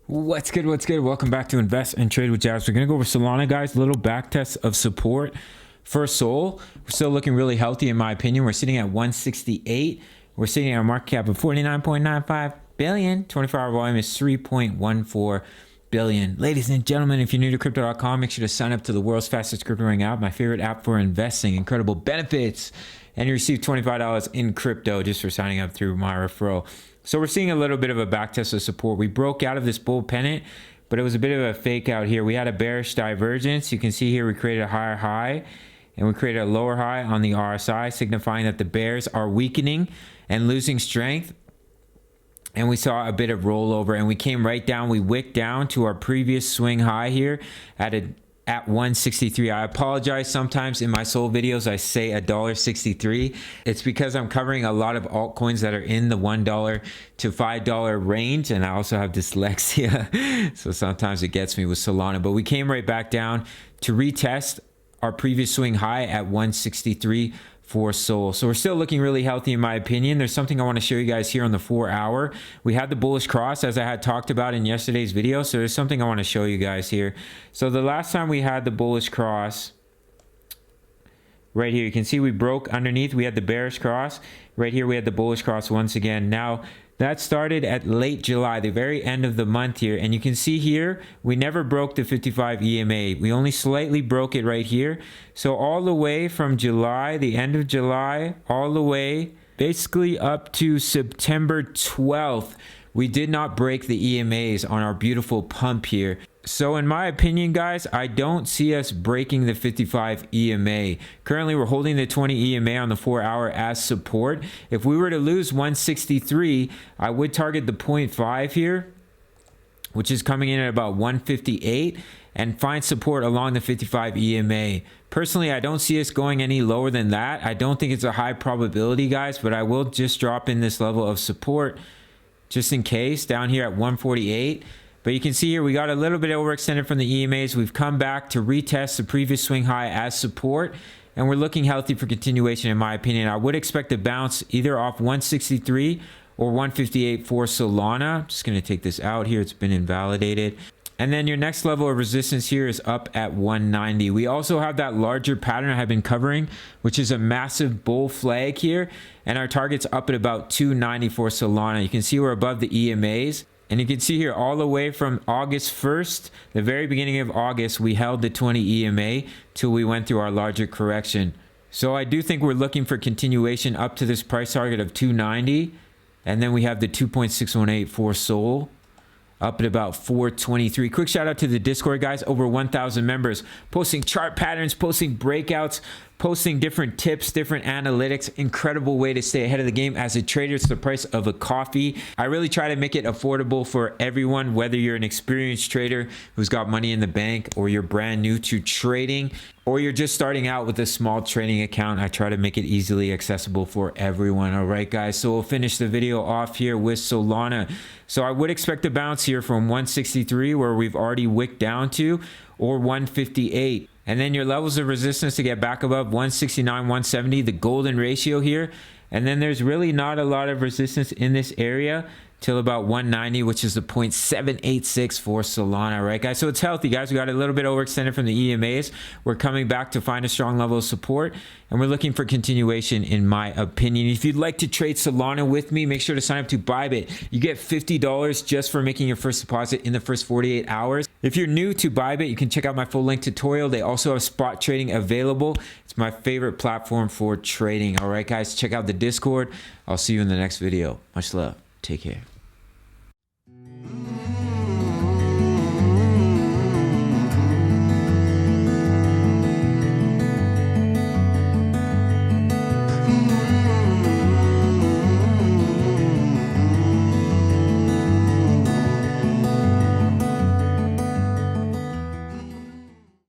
What's good? What's good? Welcome back to Invest and Trade with Jabs. We're going to go over Solana, guys. Little back test of support for Sol. We're still looking really healthy, in my opinion. We're sitting at 168. We're sitting at a market cap of 49.95 billion. 24-hour volume is 3.14 billion. Ladies and gentlemen, if you're new to crypto.com, make sure to sign up to the world's fastest crypto ring app, my favorite app for investing. Incredible benefits. And you receive $25 in crypto just for signing up through my referral. So we're seeing a little bit of a back test of support. We broke out of this bull pennant, but it was a bit of a fake out here. We had a bearish divergence. You can see here we created a higher high and we created a lower high on the RSI, signifying that the bears are weakening and losing strength. And we saw a bit of rollover and we came right down. We wicked down to our previous swing high here at 163. I apologize. Sometimes in my Sol videos, I say $1.63. It's because I'm covering a lot of altcoins that are in the $1 to $5 range. And I also have dyslexia. So sometimes it gets me with Solana, but we came right back down to retest our previous swing high at 163 for Sol. So we're still looking really healthy, in my opinion. There's something I want to show you guys here on the 4 hour. We had the bullish cross, as I had talked about in yesterday's video. So there's something I want to show you guys here. So the last time we had the bullish cross, right here, you can see we broke underneath. We had the bearish cross. Right here, we had the bullish cross once again. Now, that started at late July, the very end of the month here. And you can see here, we never broke the 55 EMA. We only slightly broke it right here. So all the way from July, the end of July, all the way basically up to September 12th, we did not break the EMAs on our beautiful pump here. So in my opinion, guys, I don't see us breaking the 55 EMA. Currently, we're holding the 20 EMA on the 4 hour as support. If we were to lose 163, I would target the 0.5 here, which is coming in at about 158, and find support along the 55 EMA. Personally, I don't see us going any lower than that. I don't think it's a high probability, guys, but I will just drop in this level of support just in case down here at 148. But you can see here we got a little bit overextended from the EMAs. We've come back to retest the previous swing high as support, and we're looking healthy for continuation, in my opinion. I would expect to bounce either off 163 or 158 for Solana. I'm just going to take this out here. It's been invalidated. And then your next level of resistance here is up at 190. We also have that larger pattern I have been covering, which is a massive bull flag here. And our target's up at about 290 for Solana. You can see we're above the EMAs. And you can see here all the way from August 1st, the very beginning of August, we held the 20 EMA till we went through our larger correction. So I do think we're looking for continuation up to this price target of 290. And then we have the 2.618 for Sol, up at about 423. Quick shout out to the Discord, guys. Over 1,000 members posting chart patterns, posting breakouts, posting different tips, different analytics. Incredible way to stay ahead of the game as a trader. It's the price of a coffee. I really try to make it affordable for everyone, whether you're an experienced trader who's got money in the bank, or you're brand new to trading, or you're just starting out with a small trading account. I try to make it easily accessible for everyone. All right, guys. So we'll finish the video off here with Solana. So I would expect a bounce here from 163, where we've already wicked down to, or 158. And then your levels of resistance to get back above 169, 170, the golden ratio here. And then there's really not a lot of resistance in this area till about 190, which is the 0.786 for Solana, right, guys? So it's healthy, guys. We got a little bit overextended from the EMAs. We're coming back to find a strong level of support, and we're looking for continuation, in my opinion. If you'd like to trade Solana with me, make sure to sign up to Bybit. You get $50 just for making your first deposit in the first 48 hours. If you're new to Bybit, you can check out my full link tutorial. They also have spot trading available. It's my favorite platform for trading. All right, guys, check out the Discord. I'll see you in the next video. Much love. Take care.